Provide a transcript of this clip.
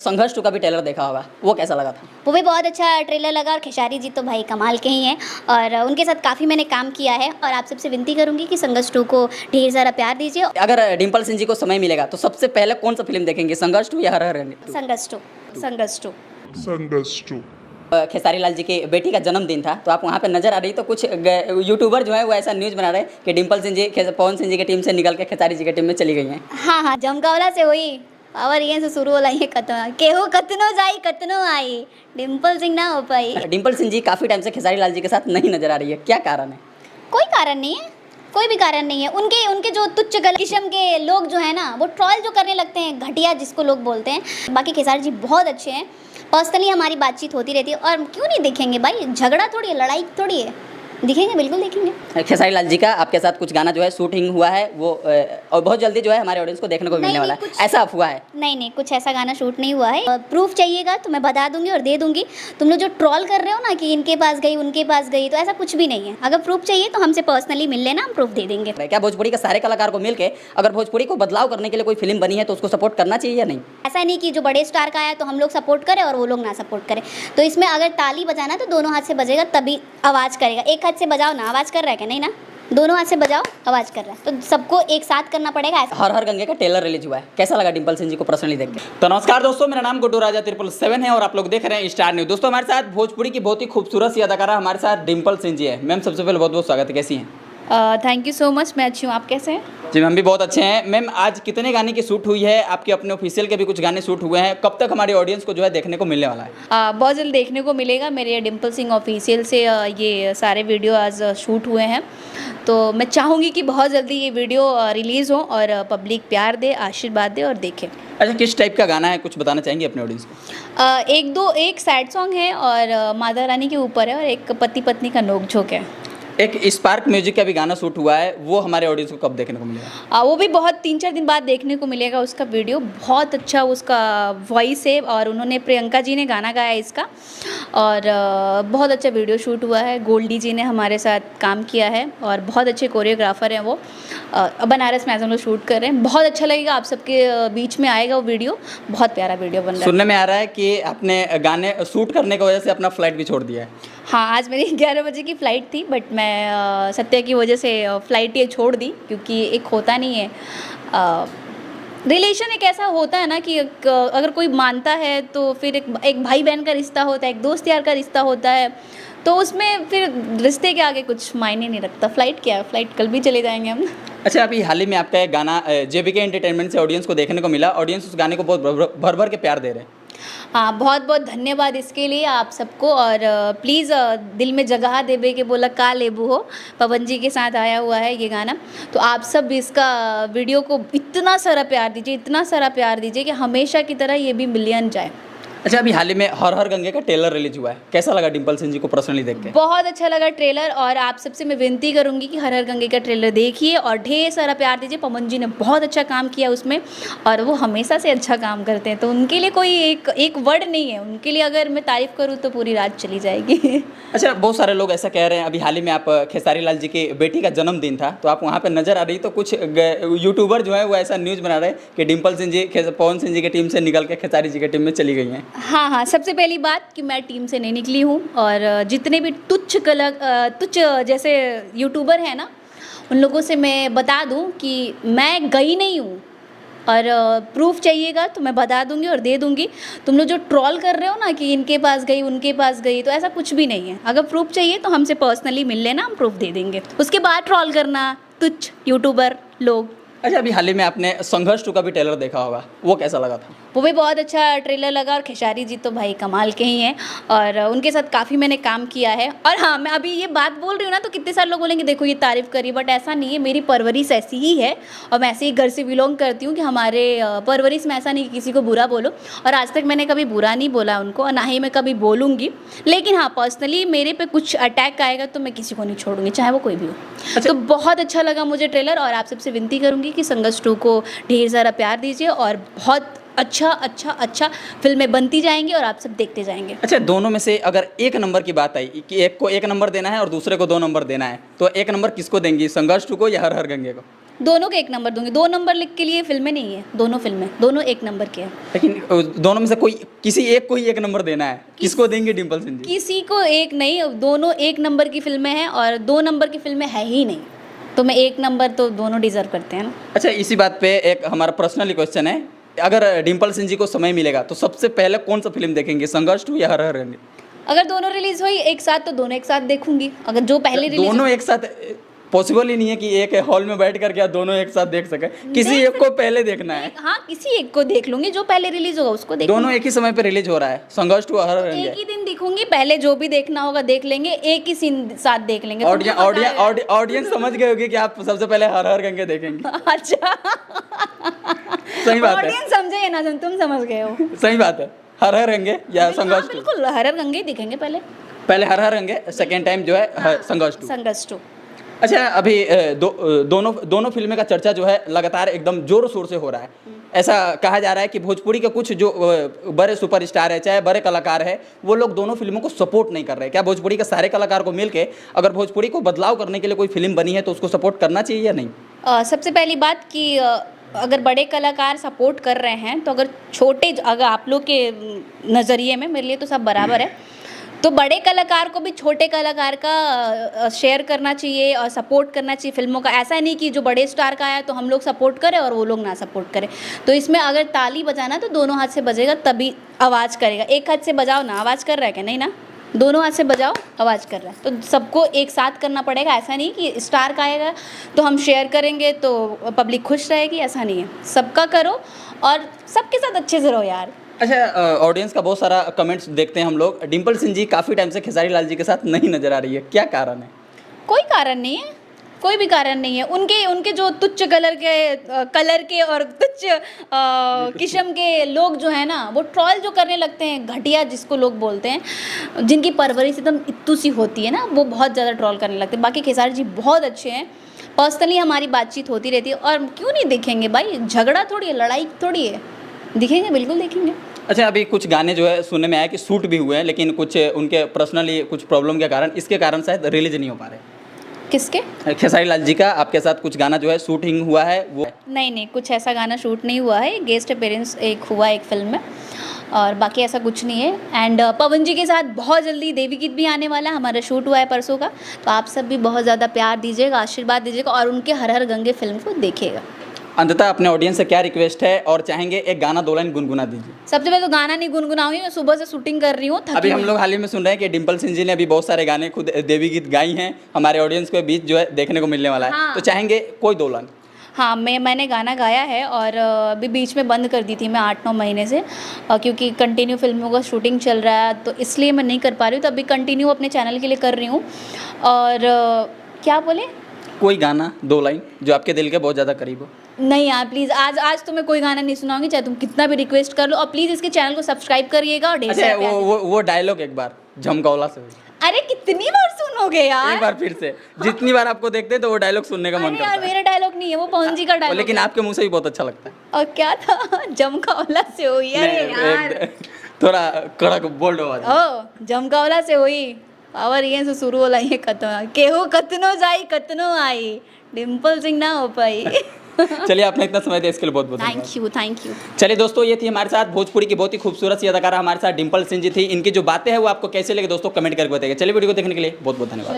संघर्ष 2 का भी ट्रेलर देखा होगा, वो कैसा लगा था? वो भी बहुत अच्छा ट्रेलर लगा और खेसारी जी तो भाई कमाल के ही हैं और उनके साथ काफ़ी मैंने काम किया है और आप सबसे विनती करूंगी कि संघर्ष 2 को ढेर सारा प्यार दीजिए। अगर डिम्पल सिंह जी को समय मिलेगा तो सबसे पहले कौन सा फिल्म देखेंगे, संघर्ष 2 या हर हर गंगे 2? संघर्ष 2। खेसारी लाल जी की बेटी का जन्मदिन था तो आप वहाँ पे नजर आ रही, तो कुछ यूट्यूबर जो है वो ऐसा न्यूज़ बना रहे हैं कि डिम्पल सिंह जी पवन सिंह जी की टीम से निकल के खेसारी जी की टीम में चली गई हैं। हाँ जमकावला से हुई और ये से शुरू होला ये केहू कतनो जाई कतनो आई, डिम्पल सिंह ना हो पाई। डिम्पल सिंह जी काफ़ी टाइम से खेसारी लाल जी के साथ नहीं नजर आ रही है, क्या कारण है? कोई कारण नहीं है, कोई भी कारण नहीं है। उनके जो तुच्छ गल किस्म के लोग जो है ना वो ट्रॉल जो करने लगते हैं, घटिया जिसको लोग बोलते हैं। बाकी खेसारी जी बहुत अच्छे हैं, पर्सनली हमारी बातचीत होती रहती है और क्यों नहीं देखेंगे भाई, झगड़ा थोड़ी है, लड़ाई थोड़ी है, दिखेंगे बिल्कुल देखेंगे। खेसारी लाल जी का आपके साथ कुछ गाना जो है शूटिंग हुआ है वो और बहुत जल्दी जो है हमारे ऑडियंस को देखने को मिलने वाला है, ऐसा अफवाह है? नहीं कुछ ऐसा गाना शूट नहीं हुआ है। प्रूफ चाहिएगा तो मैं बता दूंगी और दे दूंगी। तुम लोग जो ट्रॉल कर रहे हो ना कि इनके पास गई उनके पास गई, तो ऐसा कुछ भी नहीं है। अगर प्रूफ चाहिए तो हमसे पर्सनली मिल लेना, हम प्रूफ दे देंगे। क्या भोजपुरी के सारे कलाकार को मिलकर अगर भोजपुरी को बदलाव करने के लिए कोई फिल्म बनी है तो उसको सपोर्ट करना चाहिए या नहीं? ऐसा नहीं कि जो बड़े स्टार का आया तो हम लोग सपोर्ट करें और वो लोग ना सपोर्ट करें। तो इसमें अगर ताली बजाना है तो दोनों हाथ से बजेगा तभी आवाज़ करेगा। एक हाथ से बजाओ ना, आवाज़ कर रहा है क्या? नहीं ना, दोनों हाथ से बजाओ आवाज़ कर रहा है, तो सबको एक साथ करना पड़ेगा। हर हर गंगे का ट्रेलर रिलीज हुआ है, कैसा लगा डिम्पल सिंह जी को पर्सनली देख के? तो नमस्कार दोस्तों, मेरा नाम गुड्डू राजा 777 है और आप लोग देख रहे हैं स्टार न्यूज़। दोस्तों हमारे साथ भोजपुरी की बहुत ही खूबसूरत सी अदाकारा हमारे साथ डिम्पल सिंह जी है। मैम सबसे पहले बहुत बहुत स्वागत है, कैसी हैं? थैंक यू सो मच, मैं अच्छी हूँ, आप कैसे हैं? जी हम भी बहुत अच्छे हैं। मैम आज कितने गाने की शूट हुई है? आपके अपने ऑफिशियल के भी कुछ गाने शूट हुए हैं, कब तक हमारे ऑडियंस को जो है देखने को मिलने वाला है? बहुत जल्द देखने को मिलेगा। मेरे डिम्पल सिंह ऑफिशियल से ये सारे वीडियो आज शूट हुए हैं, तो मैं चाहूँगी कि बहुत जल्दी ये वीडियो रिलीज़ हो और पब्लिक प्यार दे, आशीर्वाद दे और देखे। अच्छा, किस टाइप का गाना है, कुछ बताना चाहेंगे अपने ऑडियंस को? एक सैड सॉन्ग है और माता रानी के ऊपर है और एक पति पत्नी का नोकझोंक है। एक स्पार्क म्यूजिक का भी गाना शूट हुआ है, वो हमारे ऑडियंस को कब देखने को मिलेगा? वो भी बहुत 3-4 दिन बाद देखने को मिलेगा। उसका वीडियो बहुत अच्छा, उसका वॉइस है और उन्होंने प्रियंका जी ने गाना गाया इसका और बहुत अच्छा वीडियो शूट हुआ है। गोल्डी जी ने हमारे साथ काम किया है और बहुत अच्छे कोरियोग्राफर हैं वो। बनारस में हम लोग शूट कर रहे हैं, बहुत अच्छा लगेगा, आप सबके बीच में आएगा वो वीडियो। बहुत प्यारा वीडियो बन रहा है। सुनने में आ रहा है कि आपने गाने शूट करने की वजह से अपना फ्लाइट भी छोड़ दिया है। हाँ, आज मेरी 11 बजे की फ़्लाइट थी, बट मैं सत्या की वजह से फ़्लाइट ये छोड़ दी, क्योंकि एक होता नहीं है रिलेशन, एक ऐसा होता है ना कि अगर कोई मानता है तो फिर एक भाई बहन का रिश्ता होता है, एक दोस्त यार का रिश्ता होता है, तो उसमें फिर रिश्ते के आगे कुछ मायने नहीं रखता। फ़्लाइट क्या है, फ़्लाइट कल भी चले जाएंगे हम। अच्छा, अभी हाल ही में आपका एक गाना JBK एंटरटेनमेंट से ऑडियंस को देखने को मिला, ऑडियंस उस गाने को बहुत भर भर के प्यार दे रहे हैं। हाँ, बहुत बहुत धन्यवाद इसके लिए आप सबको। और प्लीज़ दिल में जगह देवे के बोला का लेबू हो, पवन जी के साथ आया हुआ है ये गाना, तो आप सब इसका वीडियो को इतना सारा प्यार दीजिए, इतना सारा प्यार दीजिए कि हमेशा की तरह ये भी मिलियन जाए। अच्छा, अभी हाल ही में हर हर गंगे का ट्रेलर रिलीज हुआ है, कैसा लगा डिम्पल सिंह जी को पर्सनली देख के? बहुत अच्छा लगा ट्रेलर और आप सबसे मैं विनती करूंगी कि हर हर गंगे का ट्रेलर देखिए और ढेर सारा प्यार दीजिए। पवन जी ने बहुत अच्छा काम किया उसमें और वो हमेशा से अच्छा काम करते हैं, तो उनके लिए कोई एक वर्ड नहीं है, उनके लिए अगर मैं तारीफ़ करूँ तो पूरी रात चली जाएगी। अच्छा, बहुत सारे लोग ऐसा कह रहे हैं, अभी हाल ही में आप खेसारी लाल जी की बेटी का जन्मदिन था तो आप वहाँ पर नजर आ रही, तो कुछ यूट्यूबर जो है वो ऐसा न्यूज़ बना रहे हैं कि डिम्पल सिंह जी पवन सिंह जी की टीम से निकल के खेसारी जी की टीम में चली गई हैं। हाँ, सबसे पहली बात कि मैं टीम से नहीं निकली हूँ और जितने भी तुच्छ जैसे यूट्यूबर हैं ना, उन लोगों से मैं बता दूँ कि मैं गई नहीं हूँ और प्रूफ चाहिएगा तो मैं बता दूंगी और दे दूंगी। तुम लोग जो ट्रॉल कर रहे हो ना कि इनके पास गई उनके पास गई, तो ऐसा कुछ भी नहीं है। अगर प्रूफ चाहिए तो हमसे पर्सनली मिल लेना, हम प्रूफ दे देंगे, उसके बाद ट्रॉल करना तुच्छ यूट्यूबर लोग। अच्छा, अभी हाल ही में आपने संघर्ष 2 का भी ट्रेलर देखा होगा, वो कैसा लगा था? वो भी बहुत अच्छा ट्रेलर लगा और खेसारी जी तो भाई कमाल के ही हैं और उनके साथ काफ़ी मैंने काम किया है। और हाँ, मैं अभी ये बात बोल रही हूँ ना तो कितने सारे लोग बोलेंगे देखो ये तारीफ़ करी, बट ऐसा नहीं है, मेरी परवरिश ऐसी ही है और मैं ऐसे ही घर से बिलोंग करती हूँ कि हमारे परवरिश में ऐसा नहीं कि किसी को बुरा बोलो, और आज तक मैंने कभी बुरा नहीं बोला उनको और ना ही मैं कभी बोलूँगी। लेकिन हाँ, पर्सनली मेरे पे कुछ अटैक आएगा तो मैं किसी को नहीं छोड़ूंगी, चाहे वो कोई भी हो। अच्छा। तो बहुत अच्छा लगा मुझे ट्रेलर और आप सबसे विनती करूँगी कि संघर्ष 2 को ढेर सारा प्यार दीजिए और बहुत अच्छा फिल्में बनती जाएंगी और आप सब देखते जाएंगे। अच्छा, दोनों में से अगर एक नंबर की बात आई कि एक को 1 नंबर देना है और दूसरे को 2 नंबर देना है, तो 1 नंबर किसको देंगी, संघर्ष 2 को या हर हर गंगे को? दोनों के 1 नंबर दूंगी। 2 नंबर लिख के लिए फिल्में नहीं है, दोनों फिल्में, दोनों 1 नंबर के हैं। लेकिन दोनों में से कोई किसी एक को ही 1 नंबर देना है, किसको देंगे डिम्पल सिंह जी? किसी को एक नहीं, दोनों 1 नंबर की फिल्में हैं और 2 नंबर की फिल्में है ही नहीं, तो मैं 1 नंबर तो दोनों डिजर्व करते हैं ना। अच्छा, इसी बात पे एक हमारा पर्सनली क्वेश्चन है, अगर डिम्पल सिंह जी को समय मिलेगा तो सबसे पहले कौन सा फिल्म देखेंगे, संघर्ष 2 या हर हर गंगे? अगर दोनों रिलीज हुई एक साथ तो दोनों एक साथ देखूंगी। अगर जो पहले रिलीज दोनों एक साथ पॉसिबल ही नहीं है कि एक हॉल में बैठ करके आप दोनों एक साथ देख सके, किसी एक को पहले देखना है। हाँ, किसी एक को देख लूंगी, जो पहले रिलीज होगा उसको देख दोनों एक ही समय पे रिलीज हो रहा है, संघर्ष 2 हर हर गंगे। एक ही दिन देखूंगी, पहले जो भी देखना होगा देख लेंगे, एक ही सीन साथ देख लेंगे। तुमको पता है। ऑडियंस समझ गए होगी कि आप सबसे पहले हर हर गंगे देखेंगे। अच्छा, सही बात है, ऑडियंस समझे या ना समझे, तुम समझ गए हो। सही बात है। हर हर गंगे या हाँ, संघर्ष 2? बिल्कुल हर हर गंगे दिखेंगे पहले। पहले हर हर गंगे, सेकेंड टाइम जो है संघर्ष 2। संघर्ष 2। अच्छा, अभी दोनों फिल्में का चर्चा जो है लगातार एकदम जोर शोर से हो रहा है। ऐसा कहा जा रहा है कि भोजपुरी के कुछ जो बड़े सुपरस्टार है, चाहे बड़े कलाकार है, वो लोग दोनों फिल्मों को सपोर्ट नहीं कर रहे। क्या भोजपुरी के सारे कलाकार को मिलके अगर भोजपुरी को बदलाव करने के लिए कोई फिल्म बनी है तो उसको सपोर्ट करना चाहिए या नहीं? सबसे पहली बात कि अगर बड़े कलाकार सपोर्ट कर रहे हैं तो अगर आप लोग के नज़रिए में, मेरे लिए तो सब बराबर है, तो बड़े कलाकार को भी छोटे कलाकार का शेयर करना चाहिए और सपोर्ट करना चाहिए फिल्मों का। ऐसा नहीं कि जो बड़े स्टार का आया तो हम लोग सपोर्ट करें और वो लोग ना सपोर्ट करें। तो इसमें अगर ताली बजाना तो दोनों हाथ से बजेगा तभी आवाज़ करेगा। एक हाथ से बजाओ ना, आवाज़ कर रहा है क्या? नहीं ना, दोनों हाथ से बजाओ, आवाज़ कर रहा है। तो सबको एक साथ करना पड़ेगा। ऐसा नहीं कि स्टार का आएगा तो हम शेयर करेंगे तो पब्लिक खुश रहेगी, ऐसा नहीं है। सबका करो और सबके साथ अच्छे से रहो यार। अच्छा, ऑडियंस का बहुत सारा कमेंट्स देखते हैं हम लोग, डिम्पल सिंह जी काफ़ी टाइम से खेसारी लाल जी के साथ नहीं नजर आ रही है, क्या कारण है? कोई कारण नहीं है, कोई भी कारण नहीं है। उनके जो तुच्छ कलर के और तुच्छ किस्म के लोग जो है ना, वो ट्रॉल जो करने लगते हैं, घटिया जिसको लोग बोलते हैं, जिनकी परवरिश एकदम इत्तू सी होती है ना, वो बहुत ज़्यादा ट्रॉल करने लगते हैं। बाकी खेसारी जी बहुत अच्छे हैं, पर्सनली हमारी बातचीत होती रहती है। और क्यों नहीं देखेंगे भाई, झगड़ा थोड़ी है, लड़ाई थोड़ी है, दिखेंगे, बिल्कुल देखेंगे। अच्छा, अभी कुछ गाने जो है सुनने में आया कि शूट भी हुए हैं, लेकिन कुछ उनके पर्सनली कुछ प्रॉब्लम के कारण, इसके कारण शायद रिलीज नहीं हो पा रहे। किसके? खेसारी लाल जी का आपके साथ कुछ गाना जो है शूटिंग हुआ है वो? नहीं, कुछ ऐसा गाना शूट नहीं हुआ है। गेस्ट अपीयरेंस एक हुआ एक फिल्म में, और बाकी ऐसा कुछ नहीं है। एंड पवन जी के साथ बहुत जल्दी देवी गीत भी आने वाला है, हमारा शूट हुआ है परसों का। तो आप सब भी बहुत ज़्यादा प्यार दीजिएगा, आशीर्वाद दीजिएगा और उनके हर हर गंगे फिल्म को देखिएगा। अंततः अपने ऑडियंस से क्या रिक्वेस्ट है और चाहेंगे एक गाना 2 लाइन गुनगुना दीजिए? सबसे पहले तो गाना नहीं गुनगुनाऊंगी, मैं सुबह से शूटिंग कर रही हूँ, अभी हम लोग हाल ही में सुन रहे हैं कि डिम्पल सिंह जी ने अभी बहुत सारे गाने खुद देवी गीत गाई हैं, हमारे ऑडियंस के बीच जो है देखने को मिलने वाला है। हाँ। तो चाहेंगे कोई 2 लाइन? हाँ, मैंने गाना गाया है और अभी बीच में बंद कर दी थी मैं 8-9 महीने से, क्योंकि कंटिन्यू फिल्मों का शूटिंग चल रहा है, तो इसलिए मैं नहीं कर पा रही हूँ। तो अभी कंटिन्यू अपने चैनल के लिए कर रही हूँ। और क्या बोले? कोई गाना 2 लाइन जो आपके दिल के बहुत ज़्यादा करीब हो। नहीं यार प्लीज़, आज तो मैं कोई गाना नहीं सुनाऊंगी, चाहे तुम कितना भी रिक्वेस्ट कर लो। और प्लीज़ इसके चैनल को सब्सक्राइब करिएगा और ढेर अच्छा, सारा प्यार दीजिएगा। वो डायलॉग एक बार झमकौला से। अरे कितनी बार सुनोगे यार? एक बार फिर से, जितनी बार आपको देखते हैं तो वो डायलॉग सुनने का मन अरे करता यार, है। मेरा डायलॉग नहीं है वो, पवन जी का डायलॉग। लेकिन आपके मुंह से भी बहुत अच्छा लगता है। और क्या था? जमकावला से हुई। अरे नहीं, यार, थोड़ा कड़क बोल्ड आवाज। ओ जमकावला से हुई, और ये से शुरू होला ये खत्म, केहू कतनो जाई कतनो आई, डिम्पल सिंह ना हो पाई। चलिए, आपने इतना समय दिया इसके लिए बहुत बहुत धन्यवाद। Thank you. चलिए दोस्तों, ये थी हमारे साथ भोजपुरी की बहुत ही खूबसूरत सी अदाकारा हमारे साथ डिम्पल सिंह जी थी। इनकी जो बातें हैं वो आपको कैसे लगे दोस्तों कमेंट करके बताइएगा। चलिए, वीडियो को देखने के लिए बहुत बहुत धन्यवाद।